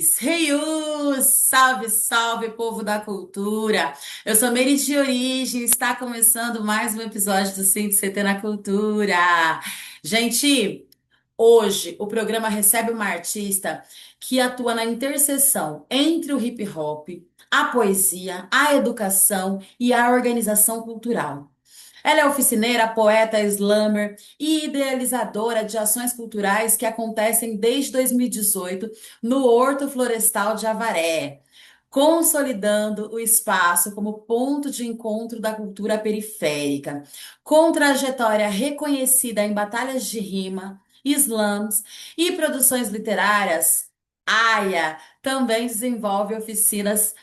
Heiu! Salve, salve, povo da cultura! Eu sou Meire de Origem, está começando mais um episódio do Cinto CT na Cultura. Gente, hoje o programa recebe uma artista que atua na interseção entre o hip hop, a poesia, a educação e a organização cultural. Ela é oficineira, poeta, slammer e idealizadora de ações culturais que acontecem desde 2018 no Horto Florestal de Avaré, consolidando o espaço como ponto de encontro da cultura periférica. Com trajetória reconhecida em batalhas de rima, slams e produções literárias, Aya também desenvolve oficinas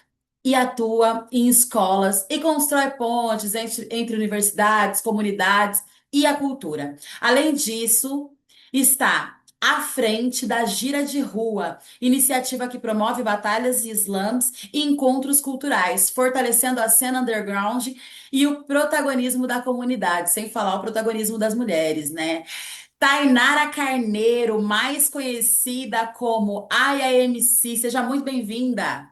e atua em escolas e constrói pontes entre universidades, comunidades e a cultura. Além disso, está à frente da Gira de Rua, iniciativa que promove batalhas e slams e encontros culturais, fortalecendo a cena underground e o protagonismo da comunidade, sem falar o protagonismo das mulheres, né? Tainara Carneiro, mais conhecida como Aya MC, seja muito bem-vinda.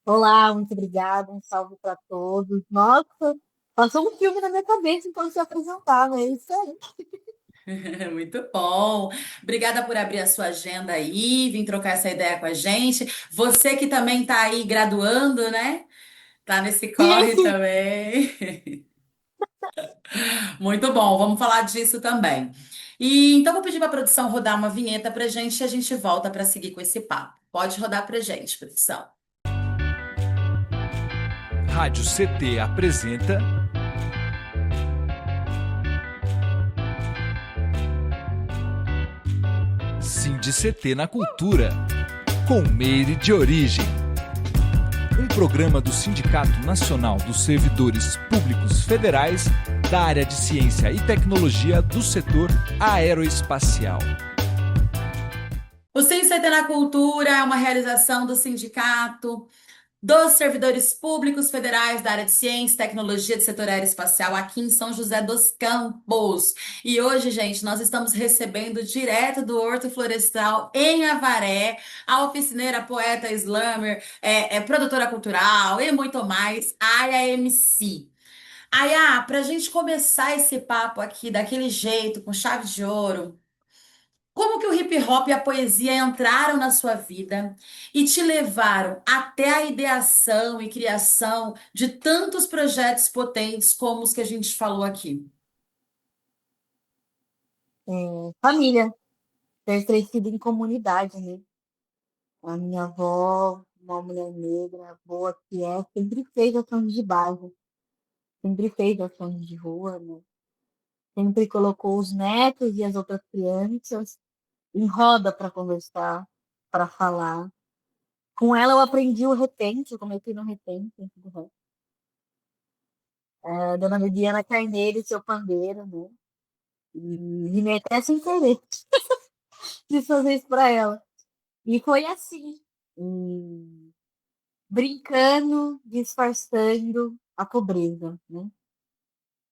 Olá, muito obrigada, um salve para todos. Nossa, passou um filme na minha cabeça enquanto se apresentava, é isso aí. Muito bom. Obrigada por abrir a sua agenda aí, vir trocar essa ideia com a gente. Você que também está aí graduando, né? Tá nesse Sim, corre sim. também. Muito bom, vamos falar disso também. E então vou pedir para a produção rodar uma vinheta para gente e a gente volta para seguir com esse papo. Pode rodar para gente, produção. Rádio CT apresenta Cindy CT na Cultura, com Meire de Origem. Um programa do Sindicato Nacional dos Servidores Públicos Federais da área de Ciência e Tecnologia do setor aeroespacial. O CNCT na Cultura é uma realização do sindicato dos servidores públicos federais da área de ciência e tecnologia do setor aeroespacial aqui em São José dos Campos. E hoje, gente, nós estamos recebendo direto do Horto Florestal em Avaré a oficineira, poeta, slammer, produtora cultural e muito mais, Aya MC. Aya, para a gente começar esse papo aqui daquele jeito, com chave de ouro, como que o hip hop e a poesia entraram na sua vida e te levaram até a ideação e criação de tantos projetos potentes como os que a gente falou aqui? Família, ter crescido em comunidade, né? A minha avó, uma mulher negra, boa que é, sempre fez ações de bairro, sempre fez ações de rua, né? Sempre colocou os netos e as outras crianças em roda para conversar, para falar. Com ela eu aprendi o repente, eu comecei no repente, a dona Bibiana Carneiro e seu pandeiro, né? E rimei até sem querer de fazer isso pra ela. E foi assim, e brincando, disfarçando a pobreza, né?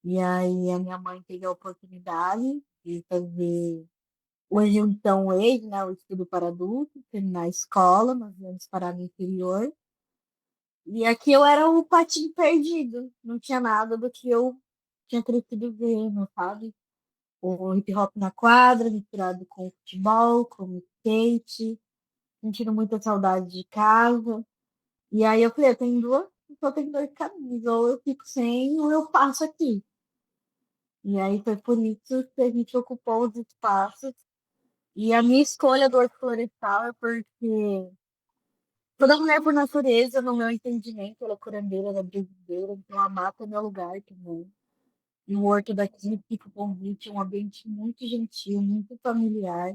E aí a minha mãe teve a oportunidade de fazer hoje então ex, né, o estudo para adultos, terminar a escola, nós viemos parar no interior. E aqui eu era o patinho perdido, não tinha nada do que eu tinha crescido vendo, sabe? O hip hop na quadra, misturado com o futebol, com o skate, sentindo muita saudade de casa. E aí eu falei, eu tenho duas, só tenho dois caminhos, ou eu fico sem, ou eu passo aqui. E aí foi por isso que a gente ocupou os espaços. E a minha escolha do Horto Florestal é porque toda mulher por natureza, no meu entendimento, ela é curandeira, ela é brasileira, então a mata é meu lugar também. E o horto daqui fica o convite, um ambiente muito gentil, muito familiar.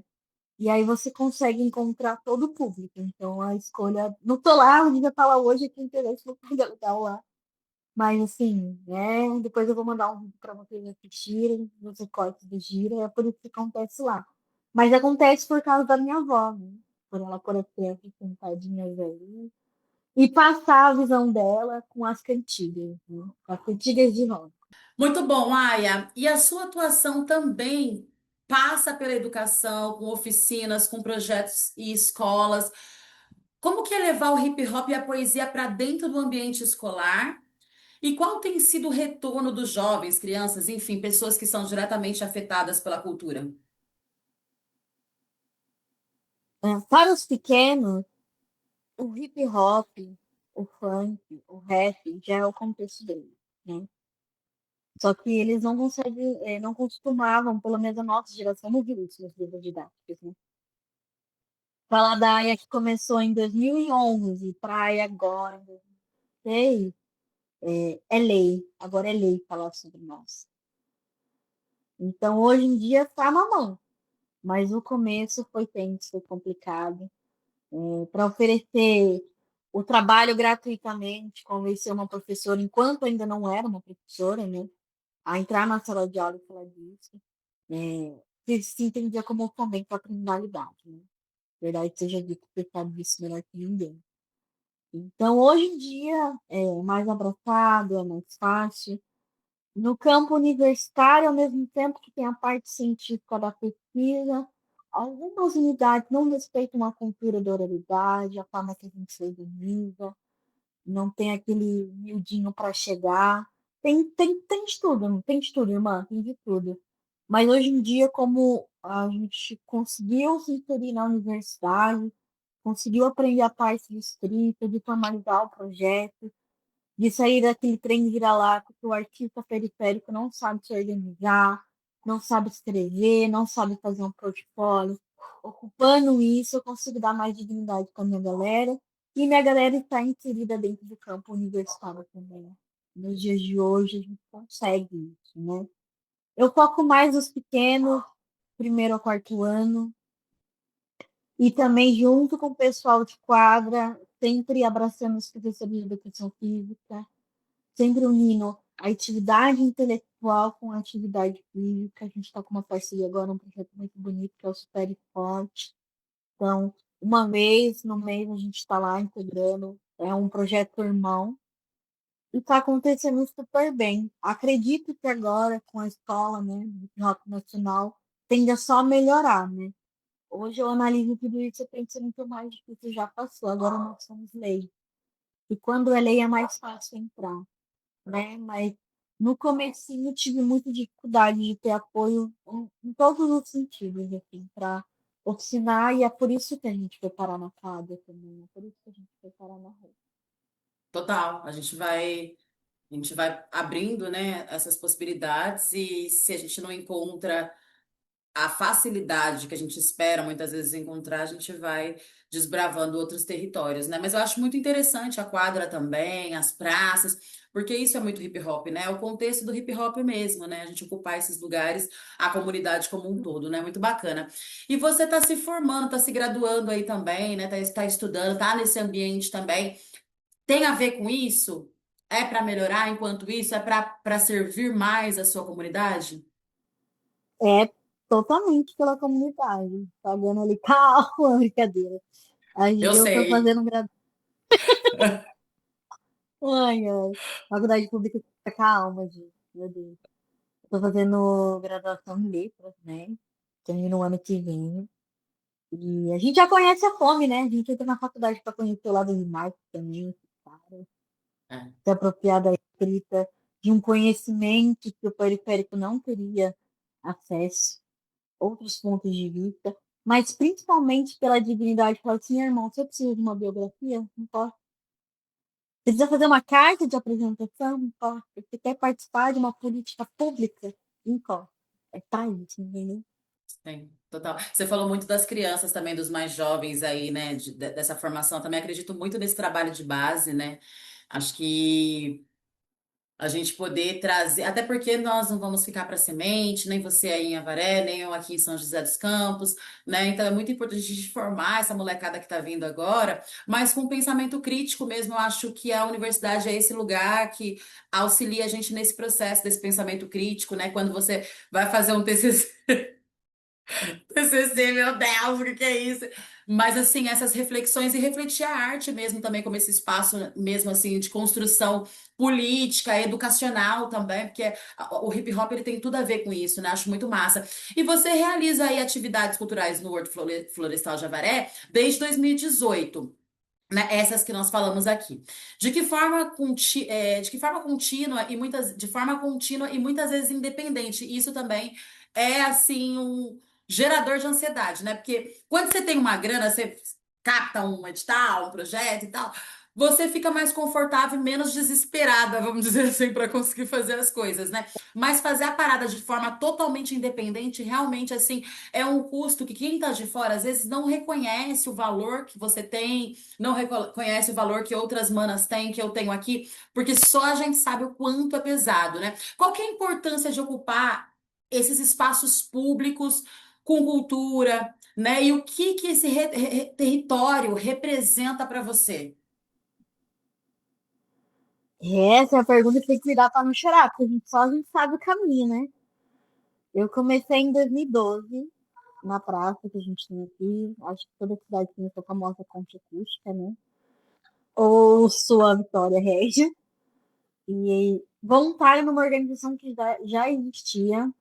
E aí você consegue encontrar todo o público. Então a escolha. Não tô lá, o devia estar lá hoje, aqui interesse no lugar legal lá. Mas assim, né? Depois eu vou mandar um vídeo para vocês assistirem, os recortes do gira, é por isso que acontece lá. Mas acontece por causa da minha avó, né? Por ela pôr as crianças sentadinhas aí. E passar a visão dela com as cantigas, né? Com as cantigas de roda. Muito bom, Aya. E a sua atuação também passa pela educação, com oficinas, com projetos e escolas. Como que é levar o hip hop e a poesia para dentro do ambiente escolar? E qual tem sido o retorno dos jovens, crianças, enfim, pessoas que são diretamente afetadas pela cultura? Para os pequenos, o hip hop, o funk, o rap já é o contexto deles, né? Só que eles não conseguem, não costumavam, pelo menos a nossa geração, não viu isso nos livros didáticos, né? Falar da AIA que começou em 2011 para a AIA agora, em 2006, é lei. Agora é lei falar sobre nós. Então, hoje em dia, está na mão. Mas o começo foi tenso, foi complicado. Para oferecer o trabalho gratuitamente, convencer uma professora, enquanto ainda não era uma professora, né, a entrar na sala de aula e falar disso, que se entendia como fomento à criminalidade. Né? Verdade seja dito, porque sabe disso melhor que ninguém. Então, hoje em dia, é mais abraçado, é mais fácil. No campo universitário, ao mesmo tempo que tem a parte científica da pesquisa, algumas unidades não respeitam a cultura da oralidade, a forma que a gente se organiza, não tem aquele miudinho para chegar. Tem de tudo, não tem de tudo, irmã, tem de tudo. Mas hoje em dia, como a gente conseguiu se inserir na universidade, conseguiu aprender a parte de escrita, de formalizar o projeto, de sair daquele trem vira-lata que o artista periférico não sabe se organizar, não sabe escrever, não sabe fazer um portfólio. Ocupando isso, eu consigo dar mais dignidade para minha galera e minha galera está inserida dentro do campo universitário também. Nos dias de hoje, a gente consegue isso, né? Eu foco mais nos pequenos, primeiro ao quarto ano, e também junto com o pessoal de quadra, sempre abraçando os professores de educação física, sempre unindo a atividade intelectual com a atividade física. A gente está com uma parceria agora, um projeto muito bonito, que é o Super Esporte. Então, uma vez no mês a gente está lá integrando, é um projeto irmão, e está acontecendo super bem. Acredito que agora, com a escola, né, do Rock Nacional, tende a só melhorar, né? Hoje eu analiso tudo isso e penso muito mais difícil já passou, agora nós somos lei. E quando é lei é mais fácil entrar, né? Mas no comecinho tive muita dificuldade de ter apoio em todos os sentidos, assim, para oficinar, e é por isso que a gente foi parar na quadra também, é por isso que a gente foi parar na rua. Total, a gente vai abrindo, né, essas possibilidades e se a gente não encontra a facilidade que a gente espera muitas vezes encontrar, a gente vai desbravando outros territórios, né? Mas eu acho muito interessante a quadra também, as praças, porque isso é muito hip hop, né? É o contexto do hip hop mesmo, né? A gente ocupar esses lugares, a comunidade como um todo, né? Muito bacana. E você está se formando, está se graduando aí também, né? Tá estudando, tá nesse ambiente também. Tem a ver com isso? É para melhorar enquanto isso? É para servir mais a sua comunidade? É totalmente pela comunidade, pagando ali, calma, brincadeira. Eu Eu estou sei. fazendo graduação, ai, faculdade pública, calma, gente, meu Deus. Estou fazendo graduação em letras, né? Termino no ano que vem. E a gente já conhece a fome, né? A gente entra na faculdade para conhecer o lado de marketing também, cara, É. se apropriar da escrita, de um conhecimento que o periférico não teria acesso, outros pontos de vista, mas principalmente pela dignidade. Falar assim, irmão, você precisa de uma biografia? Não posso. Precisa fazer uma carta de apresentação? Não posso. Você quer participar de uma política pública? Não posso. É para isso, entendeu? Sim, total. Você falou muito das crianças também, dos mais jovens aí, né? Dessa formação. Também acredito muito nesse trabalho de base, né? Acho que a gente poder trazer, até porque nós não vamos ficar para semente, nem você aí em Avaré, nem eu aqui em São José dos Campos, né? Então é muito importante a gente formar essa molecada que está vindo agora, mas com pensamento crítico mesmo. Eu acho que a universidade é esse lugar que auxilia a gente nesse processo desse pensamento crítico, né? Quando você vai fazer um TCC. TCC, meu Deus, o que que é isso? Mas, assim, essas reflexões e refletir a arte mesmo também como esse espaço mesmo, assim, de construção política, educacional também, porque o hip hop, ele tem tudo a ver com isso, né? Acho muito massa. E você realiza aí atividades culturais no Horto Florestal de Avaré desde 2018. né, essas que nós falamos aqui. De que forma contínua e de forma contínua e muitas vezes independente. Isso também é assim um gerador de ansiedade, né? Porque quando você tem uma grana, você capta um edital, um projeto e tal, você fica mais confortável e menos desesperada, vamos dizer assim, para conseguir fazer as coisas, né? Mas fazer a parada de forma totalmente independente, realmente assim, é um custo que quem tá de fora às vezes não reconhece o valor que você tem, não reconhece o valor que outras manas têm, que eu tenho aqui, porque só a gente sabe o quanto é pesado, né? Qual que é a importância de ocupar esses espaços públicos com cultura, né? E o que que esse território representa para você? Essa é a pergunta que tem que cuidar pra não chorar, porque a gente sabe o caminho, né? Eu comecei em 2012, na praça que a gente tem aqui. Acho que toda cidade tem a sua famosa concha acústica, né? Ou sua Vitória Régia. E voluntária numa organização que já existia,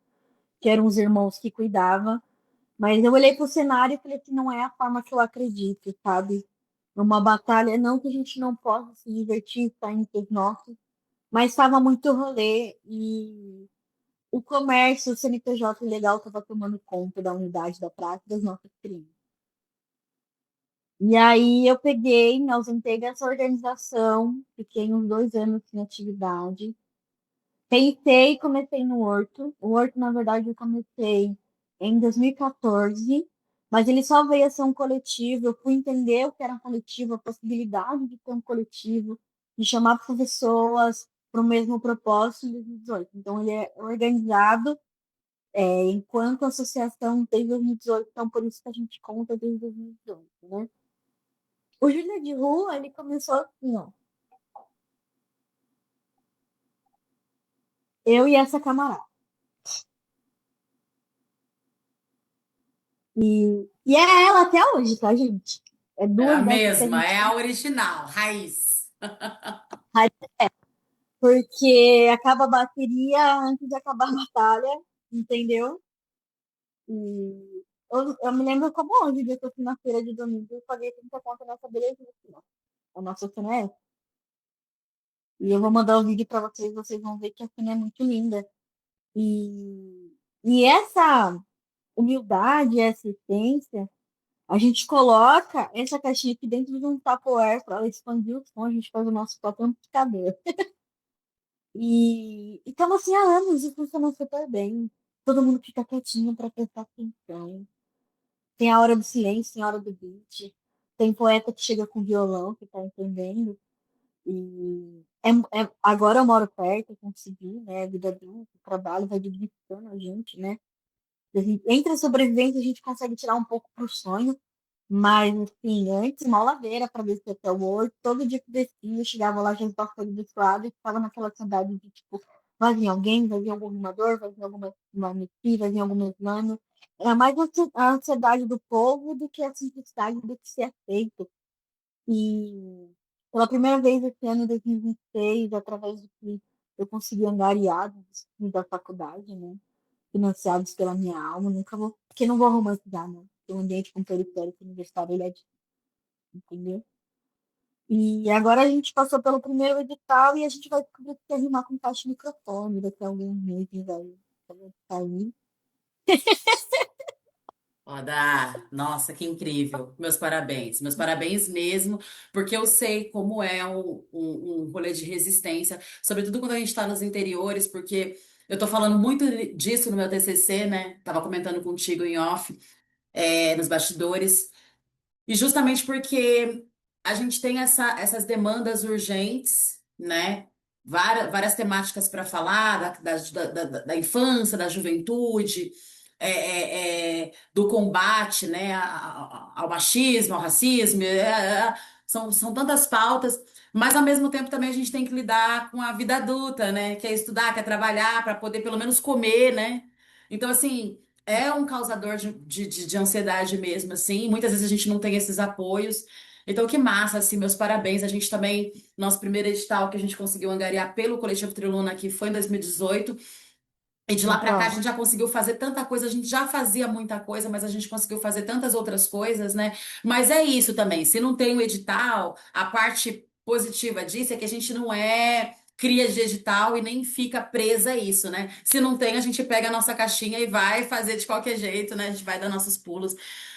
que eram os irmãos que cuidavam. Mas eu olhei pro cenário e falei que não é a forma que eu acredito, sabe? Uma batalha, não que a gente não possa se divertir, estar entre os nossos, mas estava muito rolê e o comércio, o CNPJ legal estava tomando conta da unidade da praça das nossas crianças. E aí eu peguei, me ausentei dessa organização, fiquei uns 2 anos sem atividade. Pensei e comecei no Horto. O Horto, na verdade, eu comecei em 2014, mas ele só veio a ser um coletivo. Eu fui entender o que era um coletivo, a possibilidade de ter um coletivo, de chamar pessoas para o mesmo propósito em 2018. Então, ele é organizado enquanto associação desde 2018, então por isso que a gente conta desde 2018, né? O Júlia de Rua, ele começou assim, ó. Eu e essa camarada. E é ela até hoje, tá, gente? É É a duas dessas que a mesma, gente é tem. a original, raiz. Porque acaba a bateria antes de acabar a batalha, entendeu? E eu me lembro como hoje, dia que eu fui na feira de domingo, eu paguei 30 conto nessa belezinha aqui, ó. A nossa cena é essa. E eu vou mandar o vídeo pra vocês, vocês vão ver que a cena é muito linda. E essa humildade, essa essência, a gente coloca essa caixinha aqui dentro de um Tupperware para ela expandir o som, a gente faz o nosso próprio amplificador. E estamos assim há anos e funciona super bem. Todo mundo fica quietinho para prestar atenção. Tem a hora do silêncio, tem a hora do beat. Tem poeta que chega com violão, que tá entendendo. E agora eu moro perto, eu consegui, né? A vida adulta, o trabalho vai dignificando a gente, né? Entre a sobrevivência, a gente consegue tirar um pouco pro sonho. Mas, assim, antes, uma ladeira para descer até o Horto. Todo dia que descia, eu chegava lá, já estava abençoado e ficava naquela saudade de, tipo, vai vir alguém, vai vir algum animador, vai vir alguma manequim, vai vir algum humano. Era mais a ansiedade do povo do que a simplicidade do que ser aceito. E pela primeira vez esse ano, 2026, através do que eu consegui angariar da faculdade, né? Financiados pela minha alma, nunca vou, porque não vou romantizar, né? Porque o ambiente com periférico universitário, ele é difícil, entendeu? E agora a gente passou pelo primeiro edital e a gente vai descobrir que quer rimar com caixa de microfone daqui a alguns meses, vai sair. Nossa, que incrível. Meus parabéns mesmo, porque eu sei como é um rolê de resistência, sobretudo quando a gente está nos interiores, porque eu tô falando muito disso no meu TCC, né? Tava comentando contigo em off, nos bastidores. E justamente porque a gente tem essas demandas urgentes, né? Várias temáticas para falar, da infância, da juventude, do combate, né, ao machismo, ao racismo, são tantas pautas, mas ao mesmo tempo também a gente tem que lidar com a vida adulta, né? Que é estudar, que é trabalhar para poder pelo menos comer, né? Então, assim. É um causador de ansiedade mesmo, assim. Muitas vezes a gente não tem esses apoios. Então, que massa, assim, meus parabéns. A gente também, nosso primeiro edital que a gente conseguiu angariar pelo Coletivo Triluna aqui foi em 2018. E de lá pra cá a Então, gente já conseguiu fazer tanta coisa, a gente já fazia muita coisa, mas a gente conseguiu fazer tantas outras coisas, né? Mas é isso também, se não tem o edital, a parte positiva disso é que a gente não é cria de edital e nem fica presa a isso, né? Se não tem, a gente pega a nossa caixinha e vai fazer de qualquer jeito, né? A gente vai dar nossos pulos.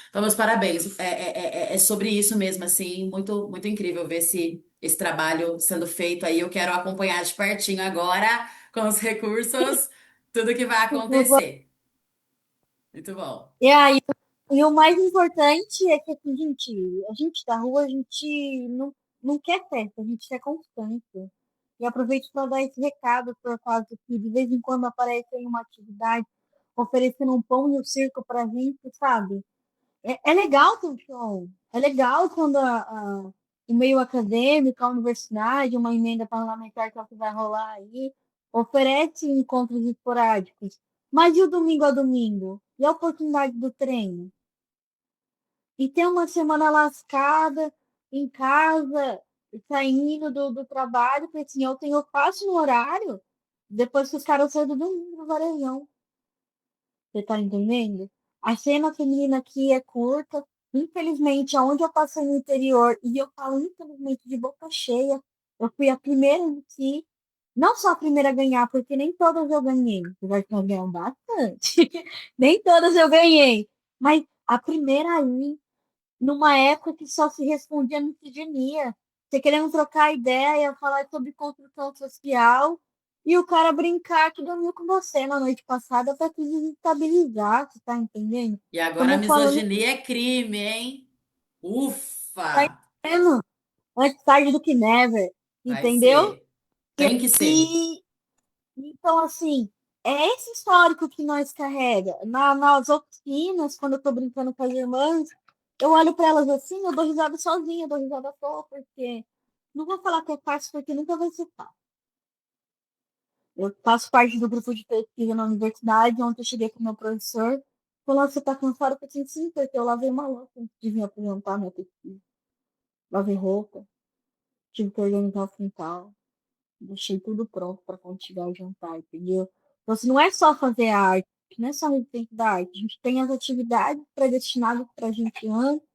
Então, meus parabéns. É sobre isso mesmo, assim, muito, muito incrível ver esse trabalho sendo feito aí. Eu quero acompanhar de pertinho agora com os recursos. Tudo que vai acontecer. Muito bom. e aí, e o mais importante é que assim, a gente da rua, a gente não quer festa, a gente quer constância. E aproveito para dar esse recado por causa que de vez em quando aparece aí uma atividade oferecendo um pão e um circo pra gente, sabe? É legal ter um show. É legal quando o meio acadêmico, a universidade, uma emenda parlamentar que é o que vai rolar aí, oferece encontros esporádicos. Mas e o domingo a domingo? E a oportunidade do treino? E ter uma semana lascada em casa, saindo do trabalho, porque assim, eu faço no horário, depois que os caras saem do domingo do Varejão. Você tá entendendo? A cena feminina aqui é curta. Infelizmente, aonde eu passei no interior, e eu falo infelizmente de boca cheia, eu fui a primeira em si, não só a primeira a ganhar, porque nem todas eu ganhei, apesar que nós ganhamos bastante. Nem todas eu ganhei, mas a primeira aí, numa época que só se respondia misoginia. Você querendo trocar ideia, falar sobre construção social, e o cara brincar que dormiu com você na noite passada para te desestabilizar, você tá entendendo? E agora a Estamos falando, misoginia é crime, hein? tá Ufa! entendendo? Antes tarde do que never, Vai entendeu? ser. Tem que ser. E então, assim, é esse histórico que nós carrega. Nas oficinas, quando eu tô brincando com as irmãs, eu olho para elas assim, eu dou risada sozinha, eu dou risada à toa, porque não vou falar que é fácil, porque nunca vai ser fácil. Eu faço parte do grupo de pesquisa na universidade, ontem eu cheguei com o meu professor, falou, você tá cansado? Eu falei, sim, porque eu lavei uma louça antes de vir apresentar minha pesquisa. Lavei roupa, tive que organizar o quintal, deixei tudo pronto para quando chegar o jantar, entendeu? Então, assim, não é só fazer arte, não é só a respeito da arte. A gente tem as atividades predestinadas para a gente antes,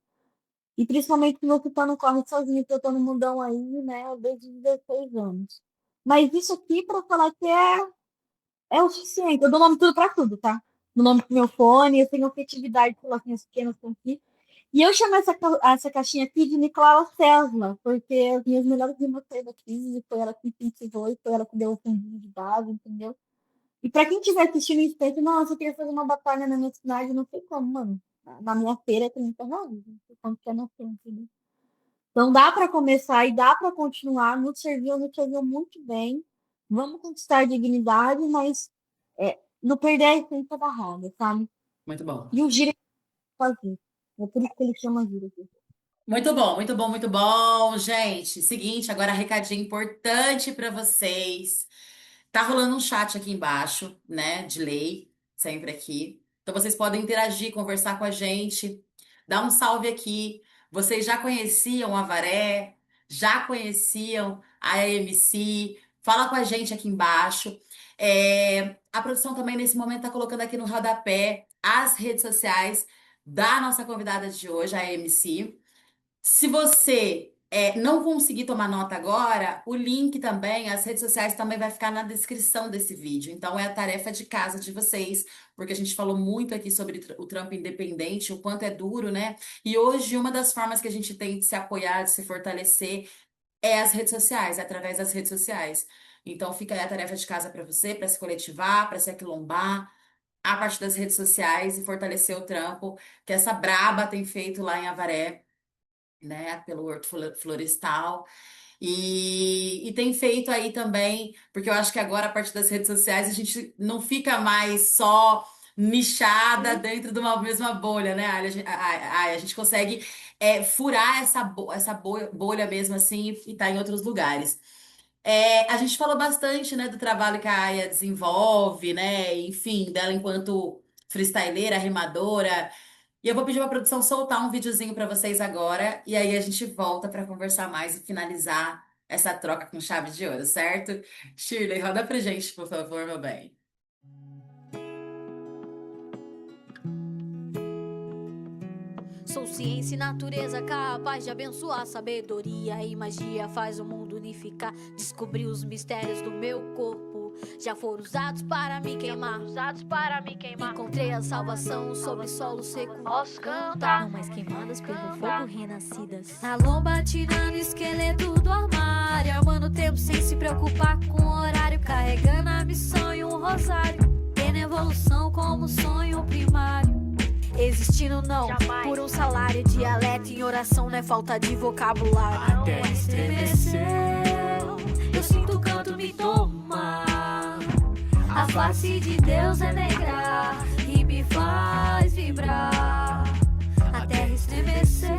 e principalmente no que tá no corre sozinho, que eu tô no mundão aí, né, desde os 16 anos. Mas isso aqui, para falar que é o suficiente. Eu dou nome tudo para tudo, tá? No nome do meu fone, eu tenho criatividade pelas minhas pequenas aqui. E eu chamo essa caixinha aqui de Nicolau Tesla, porque as minhas melhores irmãs saíram daqui, foi ela que incentivou, e foi ela que deu o fundinho de base, entendeu? E pra quem estiver assistindo isso, pensa, nossa, eu queria fazer uma batalha na minha cidade, não sei como, mano. Na minha feira é 30 reais, não sei quanto que é na feira, entendeu? Então dá para começar e dá para continuar, nos serviu muito bem. Vamos conquistar dignidade, mas não perder a essência da roda, sabe? Muito bom. E o giro é fazer. É por isso que ele chama giro. Muito bom, muito bom, muito bom, gente. Seguinte, agora recadinho importante para vocês. Tá rolando um chat aqui embaixo, né, de lei, sempre aqui. Então vocês podem interagir, conversar com a gente, dar um salve aqui. Vocês já conheciam a Varé? Já conheciam a AMC? Fala com a gente aqui embaixo. A produção também nesse momento está colocando aqui no rodapé as redes sociais da nossa convidada de hoje, a AMC. Se você não conseguir tomar nota agora, o link também, as redes sociais também vai ficar na descrição desse vídeo. Então é a tarefa de casa de vocês, porque a gente falou muito aqui sobre o trampo independente, o quanto é duro, né? E hoje uma das formas que a gente tem de se apoiar, de se fortalecer, é as redes sociais, é através das redes sociais. Então fica aí a tarefa de casa para você, para se coletivar, para se aquilombar. A partir das redes sociais e fortalecer o trampo que essa braba tem feito lá em Avaré, né, pelo Horto Florestal. E tem feito aí também, porque eu acho que agora, a partir das redes sociais, a gente não fica mais só nichada dentro de uma mesma bolha, né? A gente consegue furar essa bolha mesmo assim e tá em outros lugares. A gente falou bastante, né, do trabalho que a Aya desenvolve, né? Enfim, dela enquanto freestyleira, rimadora. E eu vou pedir para a produção soltar um videozinho para vocês agora, e aí a gente volta para conversar mais e finalizar essa troca com chave de ouro, certo? Shirley, roda pra gente, por favor, meu bem. Sou ciência e natureza capaz de abençoar. Sabedoria e magia faz o mundo unificar. Descobri os mistérios do meu corpo, já foram usados para me queimar. Encontrei a salvação sobre solo seco. Posso cantar, não mais queimadas pelo fogo, renascidas. Na lomba tirando o esqueleto do armário, armando tempo sem se preocupar com o horário, carregando a missão e um rosário, tendo evolução como sonho primário. Existindo não, jamais, por um salário, dialeto em oração não é falta de vocabulário. A terra estremeceu, eu sinto o canto me tomar. A face de Deus é negra e me faz vibrar. A terra estremeceu,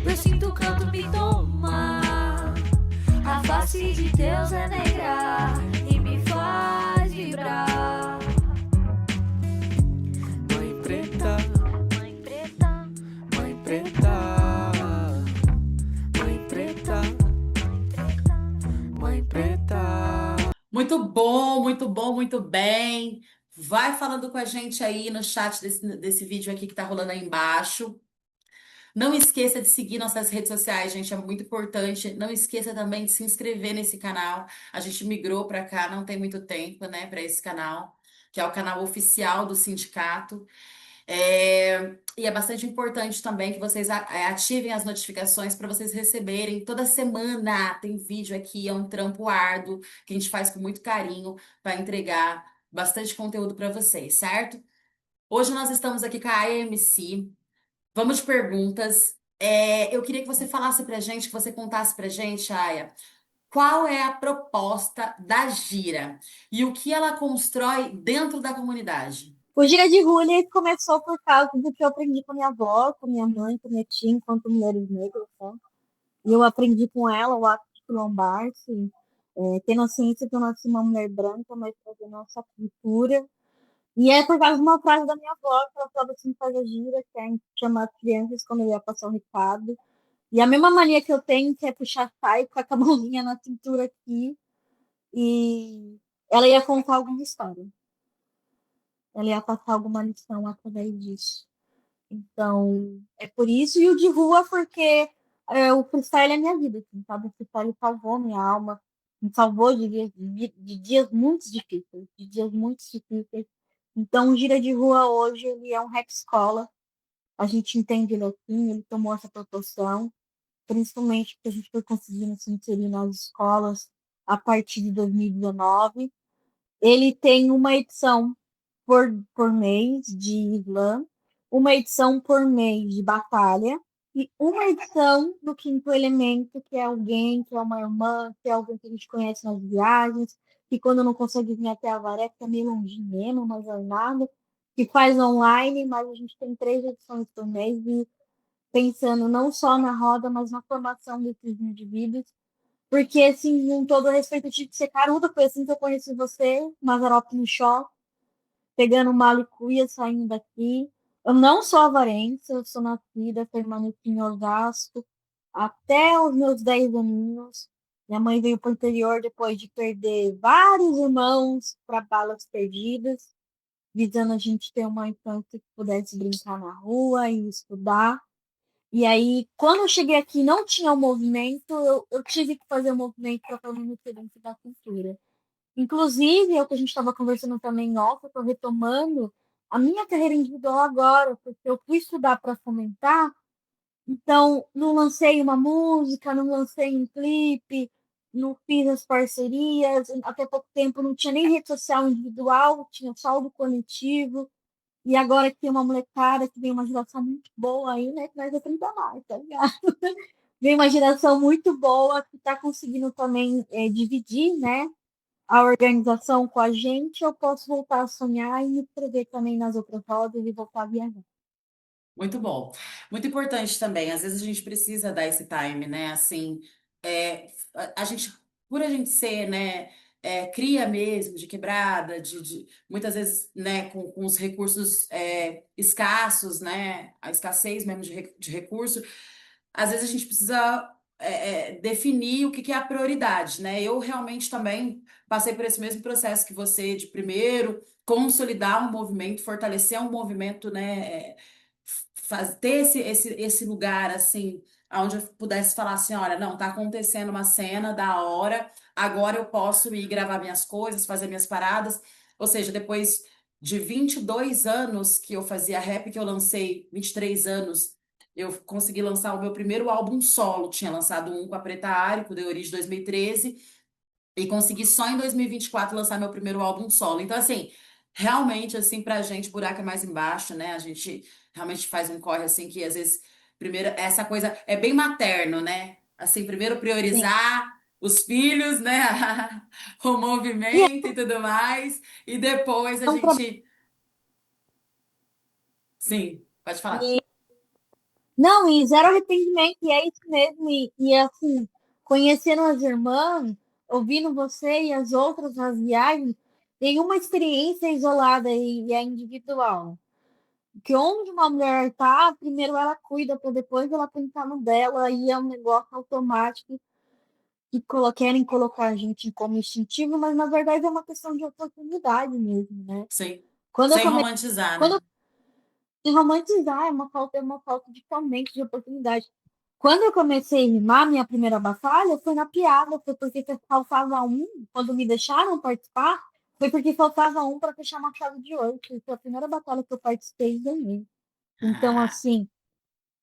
eu sinto o canto me tomar. A face de Deus é negra e me faz vibrar. Mãe preta, Mãe preta, mãe preta, mãe preta, mãe preta. Muito bom, muito bom, muito bem. Vai falando com a gente aí no chat desse vídeo aqui que tá rolando aí embaixo. Não esqueça de seguir nossas redes sociais, gente, é muito importante. Não esqueça também de se inscrever nesse canal. A gente migrou para cá, não tem muito tempo, né, para esse canal, que é o canal oficial do sindicato. E é bastante importante também que vocês ativem as notificações para vocês receberem toda semana. Tem vídeo aqui, é um trampo árduo que a gente faz com muito carinho para entregar bastante conteúdo para vocês, certo? Hoje nós estamos aqui com a AMC. Vamos de perguntas. Eu queria que você falasse pra gente, que você contasse pra gente, Aya, qual é a proposta da Gira e o que ela constrói dentro da comunidade. O Gira de Rua ele começou por causa do que eu aprendi com minha avó, com minha mãe, com minha tia, enquanto mulheres negras, né? E eu aprendi com ela o ato de quilombar-se, tendo a ciência que eu nasci uma mulher branca, mas trazendo nossa cultura. E é por causa de uma frase da minha avó, que ela falava assim, faz a gira, que é chamar as crianças quando eu ia passar o recado. E a mesma mania que eu tenho, que é puxar saio, ficar com a mãozinha na cintura aqui, e ela ia contar alguma história. Ela ia passar alguma lição através disso. Então, é por isso. E o de rua, porque o freestyle é minha vida, assim, sabe? O freestyle salvou minha alma, me salvou de dias muito difíceis, de dias muito difíceis. Então, o Gira de Rua hoje, ele é um rap escola. A gente entende ele assim, ele tomou essa proporção, principalmente porque a gente foi conseguindo se inserir nas escolas a partir de 2019. Ele tem uma edição por mês de slam, uma edição por mês de batalha e uma edição do Quinto Elemento, que é alguém, que é uma irmã, que é alguém que a gente conhece nas viagens, que quando não consegue vir até a Avaré, fica meio longinho mesmo, uma jornada, que faz online, mas a gente tem 3 edições por mês e pensando não só na roda, mas na formação desses indivíduos. Porque, assim, com todo respeito, eu tive que ser caruda, foi assim que eu conheci você, Mazarop no shopping, pegando malicuia, saindo daqui. Eu não sou avarense, eu sou nascida, permaneci em Osasco até os meus 10 aninhos. Minha mãe veio para o interior depois de perder vários irmãos para balas perdidas, visando a gente ter uma infância que pudesse brincar na rua e estudar. E aí, quando eu cheguei aqui, não tinha o movimento, eu tive que fazer o movimento para fazer uma referência da cultura. Inclusive, é o que a gente estava conversando também em off, eu estou retomando a minha carreira individual agora, porque eu fui estudar para fomentar, então não lancei uma música, não lancei um clipe, não fiz as parcerias, até pouco tempo não tinha nem rede social individual, tinha só o do coletivo, e agora que tem uma molecada que vem uma geração muito boa aí, né, que nós é 30 mais, tá ligado? Vem uma geração muito boa que está conseguindo também dividir, né, a organização com a gente, eu posso voltar a sonhar e me inscrever também nas outras rodas e voltar a viajar. Muito bom. Muito importante também. Às vezes a gente precisa dar esse time, né? Assim, a gente, por a gente ser, né, cria mesmo, de quebrada, muitas vezes, né, com os recursos escassos, né? A escassez mesmo de recurso, às vezes a gente precisa definir o que que é a prioridade, né? Eu realmente também passei por esse mesmo processo que você, de primeiro consolidar um movimento, fortalecer um movimento, né? ter esse lugar assim, onde eu pudesse falar assim, olha, não, tá acontecendo uma cena da hora, agora eu posso ir gravar minhas coisas, fazer minhas paradas. Ou seja, depois de 22 anos que eu fazia rap, que eu lancei 23 anos, eu consegui lançar o meu primeiro álbum solo. Tinha lançado um com a Preta Ari, com o The Origem 2013, e consegui só em 2024 lançar meu primeiro álbum solo. Então, assim, realmente, assim, pra gente, buraco é mais embaixo, né? A gente realmente faz um corre, assim, que às vezes, primeiro, essa coisa é bem materno, né? Assim, primeiro Sim. priorizar os filhos, né? O E movimento e tudo mais. E depois a é um problema. gente. Sim, pode falar. Não, e zero arrependimento, e é isso mesmo. E assim, conhecendo as irmãs, ouvindo você e as outras nas viagens, tem uma experiência isolada e é individual. Que onde uma mulher tá, primeiro ela cuida, para depois ela pensar no dela, e é um negócio automático que querem colocar a gente como instintivo, mas na verdade é uma questão de oportunidade mesmo, né? Sim. Quando eu Sem comecei, romantizar, quando né? eu romantizar, é uma falta de realmente de oportunidade. Quando eu comecei a rimar, minha primeira batalha foi na piada, foi porque faltava um, quando me deixaram participar, foi porque faltava um para fechar uma chave de ouro, que foi a primeira batalha que eu participei e ganhei. Então, Ah, assim,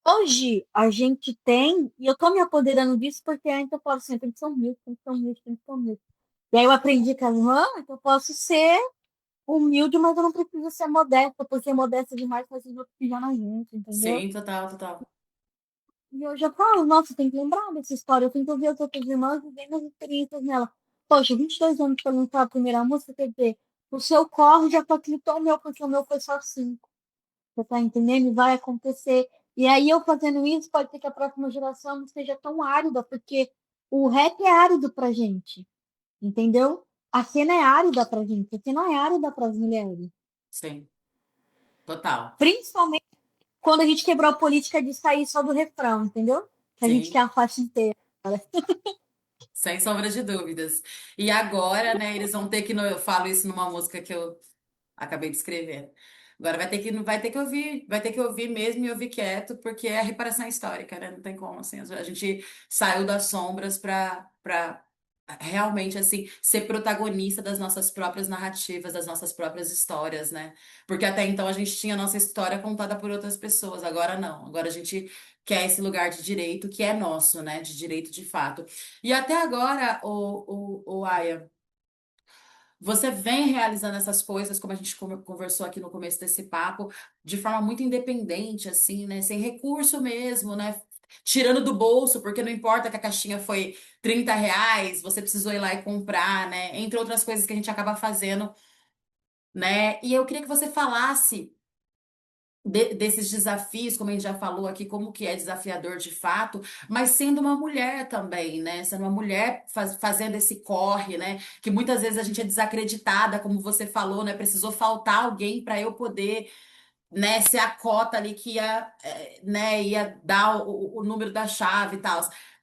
hoje a gente tem, e eu tô me apoderando disso porque antes eu falo assim, tem que ser humilde, tem que ser humilde, tem que ser humilde. E aí eu aprendi com a irmã que eu posso ser humilde, mas eu não preciso ser modesta, porque modesta demais faz os outros pijar na gente, entendeu? sim, total, total. E eu já falo, nossa, tem que lembrar dessa história, eu tenho que ouvir as outras irmãs e ver as experiências nela. Poxa, 22 anos pra lançar a primeira música, quer dizer, o seu corre já facilitou o meu, porque o meu foi só 5. Você tá entendendo? E vai acontecer. E aí, eu fazendo isso, pode ser que a próxima geração não seja tão árida, porque o rap é árido pra gente, entendeu? A cena é árida pra gente, a cena é árida para as mulheres. Sim, total. Principalmente quando a gente quebrou a política de sair só do refrão, entendeu? Que a gente Sim. quer a faixa inteira. Sem sombra de dúvidas. E agora, né, eles vão ter que. Eu falo isso numa música que eu acabei de escrever. Agora vai ter que ouvir, vai ter que ouvir mesmo e ouvir quieto, porque é a reparação histórica, né? Não tem como, assim. A gente saiu das sombras para realmente, assim, ser protagonista das nossas próprias narrativas, das nossas próprias histórias, né? Porque até então a gente tinha a nossa história contada por outras pessoas, agora não. Agora a gente quer esse lugar de direito que é nosso, né? De direito de fato. E até agora, o Aya. Você vem realizando essas coisas, como a gente conversou aqui no começo desse papo, de forma muito independente, assim, né? Sem recurso mesmo, né? Tirando do bolso, porque não importa que a caixinha foi R$ 30, você precisou ir lá e comprar, né? Entre outras coisas que a gente acaba fazendo, né? E eu queria que você falasse desses desafios, como a gente já falou aqui, como que é desafiador de fato, mas sendo uma mulher também, né? Sendo uma mulher fazendo esse corre, né? Que muitas vezes a gente é desacreditada, como você falou, né? Precisou faltar alguém para eu poder, né, ser a cota ali que ia, né, ia dar o número da chave e tal.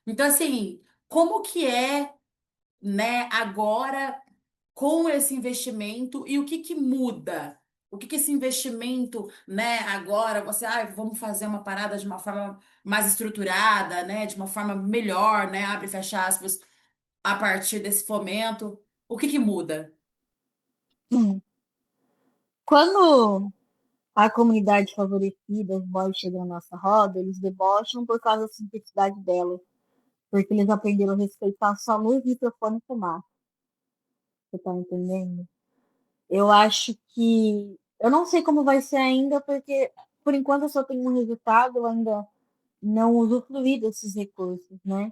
Então, assim, como que é, né, agora com esse investimento e o que que muda? O que que esse investimento, né, agora você, vamos fazer uma parada de uma forma mais estruturada, né, de uma forma melhor, né, abre e fecha aspas, a partir desse fomento. O que que muda? Hum. Quando a comunidade favorecida, os boys chegam na nossa roda, eles debocham por causa da simplicidade dela, porque eles aprenderam a respeitar só luz, microfone e fumaça. Você tá entendendo? Eu acho que. Eu não sei como vai ser ainda, porque por enquanto eu só tenho um resultado, eu ainda não usufruí desses recursos, né?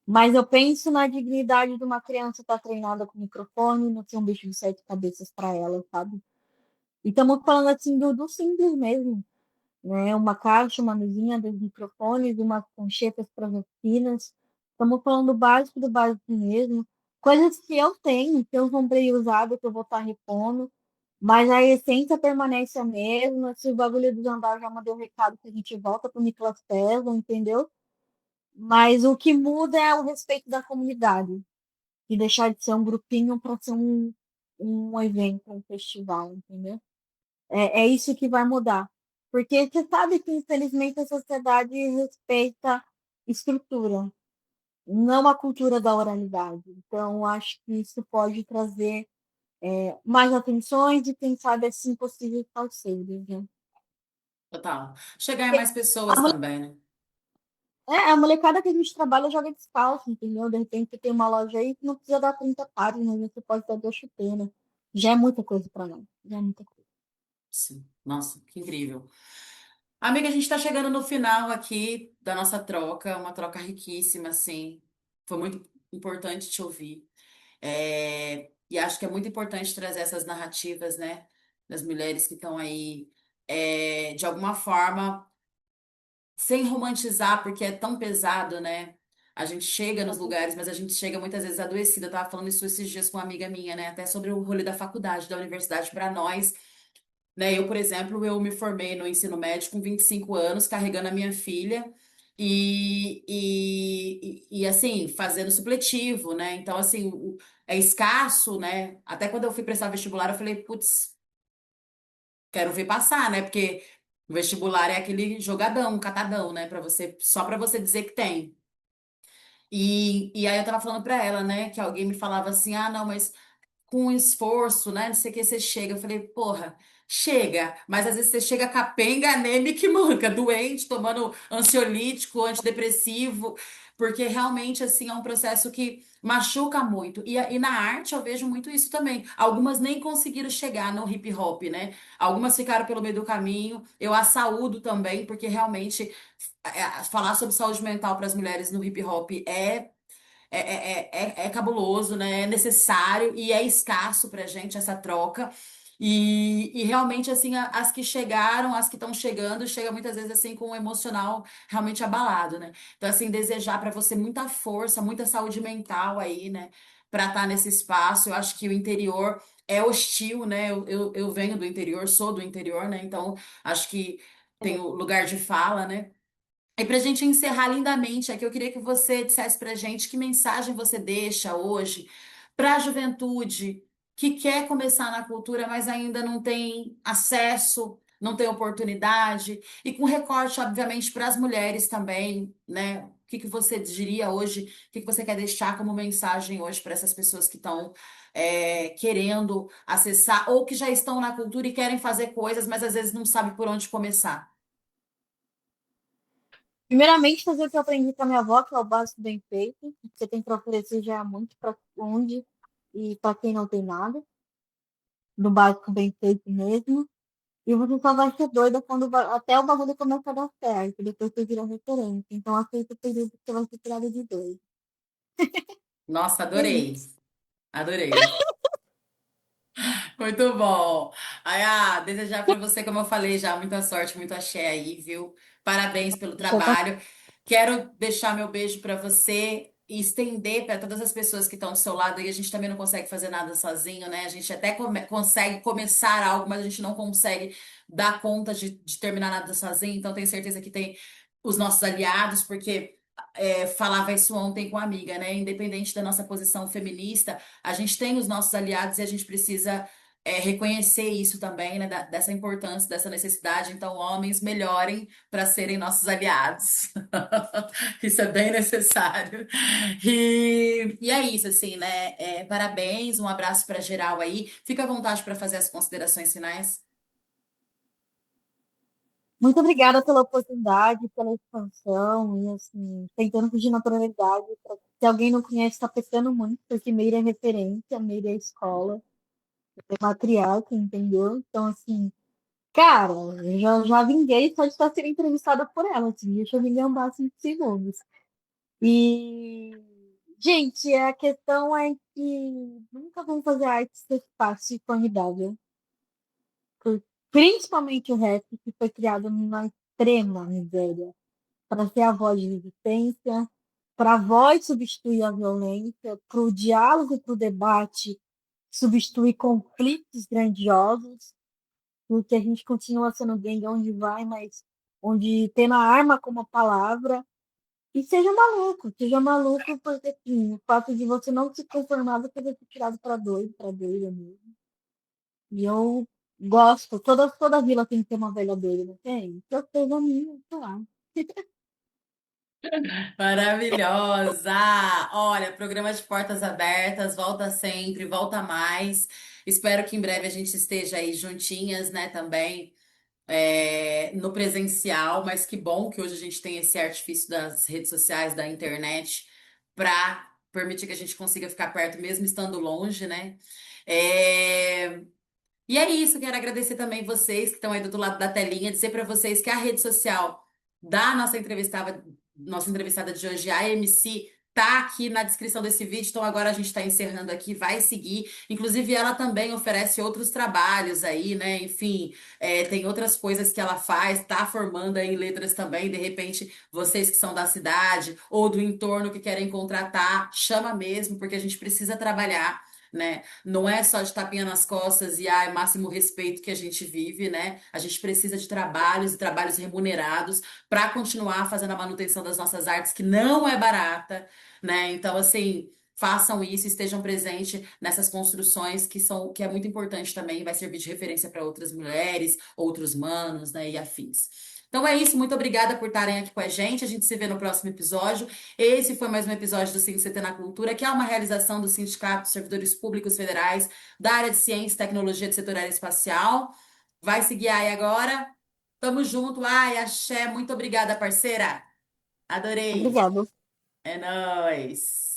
Mas eu penso na dignidade de uma criança estar treinada com microfone, não ser um bicho de sete cabeças para ela, sabe? E estamos falando assim do simples mesmo, né? Uma caixa, uma mesinha, dois microfones, uma conchetas para as oficinas. Estamos falando do básico mesmo. Coisas que eu tenho, que eu comprei usado, que eu vou estar repondo, mas a essência permanece a mesma. Se o bagulho do andar já mandou o recado que a gente volta para o Nicolas Tesla, entendeu? Mas o que muda é o respeito da comunidade. E deixar de ser um grupinho para ser um evento, um festival, entendeu? É isso que vai mudar. Porque você sabe que, infelizmente, a sociedade respeita estrutura, não a cultura da oralidade. Então, acho que isso pode trazer mais atenções e, quem sabe, assim, possíveis parceiros, né? Total. Chegar em Porque mais a, pessoas mole- também, né? a molecada que a gente trabalha joga descalço, entendeu? De repente tem uma loja aí que não precisa dar 30 pares, né? Você pode dar 2 chuteiras. Já é muita coisa para nós. Já é muita coisa. Sim. Nossa, que incrível. Amiga, a gente está chegando no final aqui da nossa troca, uma troca riquíssima, assim. Foi muito importante te ouvir. E acho que é muito importante trazer essas narrativas, né, das mulheres que estão aí, de alguma forma, sem romantizar, porque é tão pesado, né? A gente chega nos lugares, mas a gente chega muitas vezes adoecida. Eu tava falando isso esses dias com uma amiga minha, né? Até sobre o rolê da faculdade, da universidade, para nós. Né? Eu, por exemplo, eu me formei no ensino médio com 25 anos, carregando a minha filha assim, fazendo supletivo, né? Então, assim, é escasso, né? Até quando eu fui prestar vestibular, eu falei, putz, quero ver passar, né? Porque o vestibular é aquele jogadão, catadão, né? Só para você dizer que tem. E aí eu tava falando pra ela, né, que alguém me falava assim, ah, não, mas com esforço, né? Não sei o que você chega. Eu falei, porra, chega, mas às vezes você chega capenga, anêmica e manca, doente, tomando ansiolítico, antidepressivo, porque realmente, assim, é um processo que machuca muito. E na arte eu vejo muito isso também. Algumas nem conseguiram chegar no hip hop, né? Algumas ficaram pelo meio do caminho. Eu a saúdo também, porque realmente falar sobre saúde mental para as mulheres no hip hop é cabuloso, né? É necessário e é escasso pra gente essa troca. E realmente, assim, as que chegaram, as que estão chegando, chega muitas vezes assim com o emocional realmente abalado, né? Então, assim, desejar pra você muita força, muita saúde mental aí, né? Pra estar nesse espaço. Eu acho que o interior é hostil, né? Eu venho do interior, sou do interior, né? Então, acho que tenho lugar de fala, né? E para a gente encerrar lindamente aqui, eu queria que você dissesse para a gente que mensagem você deixa hoje para a juventude que quer começar na cultura, mas ainda não tem acesso, não tem oportunidade, e com recorte, obviamente, para as mulheres também, né? O que que você diria hoje? O que que você quer deixar como mensagem hoje para essas pessoas que estão querendo acessar ou que já estão na cultura e querem fazer coisas, mas às vezes não sabem por onde começar? Primeiramente, fazer o que eu aprendi com a minha avó, que é o básico bem feito. O que você tem para oferecer já é muito para onde e para quem não tem nada. No básico bem feito mesmo. E você só vai ser doida quando até o bagulho começar a dar certo. Depois você vira referência. Então, aceita o período que você vai ser tirada de doido. Nossa, É adorei. isso. Adorei. Muito bom. Aí, desejar para você, como eu falei já, muita sorte, muito axé aí, viu? Parabéns pelo Você tá trabalho. Quero deixar meu beijo para você e estender para todas as pessoas que estão do seu lado. E a gente também não consegue fazer nada sozinho, né? A gente até consegue começar algo, mas a gente não consegue dar conta de terminar nada sozinho. Então, tenho certeza que tem os nossos aliados, porque falava isso ontem com a amiga, né? Independente da nossa posição feminista, a gente tem os nossos aliados e a gente precisa reconhecer isso também, né, dessa importância, dessa necessidade. Então, homens melhorem para serem nossos aliados. Isso é bem necessário. E é isso, assim, né? Parabéns, um abraço para geral aí. Fica à vontade para fazer as considerações finais. muito obrigada pela oportunidade, pela expansão, e assim, tentando fugir de naturalidade. Se alguém não conhece, está pensando muito, porque Meire é referência, Meire é escola, é matriarca, entendeu? Então, assim, cara, eu já vinguei só de estar sendo entrevistada por ela, assim, deixa eu me gambar 5 segundos. E, gente, a questão é que nunca vamos fazer arte ser fácil e formidável. Principalmente o rap, que foi criado numa extrema miséria, para ser a voz de resistência, para a voz substituir a violência, para o diálogo e para o debate substituir conflitos grandiosos, porque a gente continua sendo gangue onde vai, mas onde tendo a arma como palavra. E seja maluco, porque assim, o fato de você não se conformar, você vai ser tirado para doido, para doida mesmo. E eu Gosto. Toda vila tem que ter uma velha doida, não tem? Eu tenho a minha, sei lá. Maravilhosa! Olha, programa de portas abertas, volta sempre, volta mais. Espero que em breve a gente esteja aí juntinhas, né, também, no presencial, mas que bom que hoje a gente tem esse artifício das redes sociais, da internet, para permitir que a gente consiga ficar perto, mesmo estando longe, né? É, E é isso, quero agradecer também vocês que estão aí do outro lado da telinha, dizer para vocês que a rede social da nossa entrevistada de hoje, a MC, tá aqui na descrição desse vídeo, então agora a gente está encerrando aqui, vai seguir. Inclusive, ela também oferece outros trabalhos aí, né? Enfim, tem outras coisas que ela faz, tá formando aí em letras também. De repente, vocês que são da cidade ou do entorno que querem contratar, chama mesmo, porque a gente precisa trabalhar. Né? Não é só de tapinha nas costas e máximo respeito que a gente vive, né? A gente precisa de trabalhos e trabalhos remunerados para continuar fazendo a manutenção das nossas artes, que não é barata, né? Então, assim, façam isso, estejam presentes nessas construções que é muito importante também, vai servir de referência para outras mulheres, outros manos, né? E afins. Então é isso, muito obrigada por estarem aqui com a gente. A gente se vê no próximo episódio. Esse foi mais um episódio do CT na Cultura, que é uma realização do Sindicato dos Servidores Públicos Federais da área de Ciência e Tecnologia do Setor Aeroespacial. Vai seguir aí agora. Tamo junto. Ai, axé. Muito obrigada, parceira. Adorei. Obrigada. É nóis.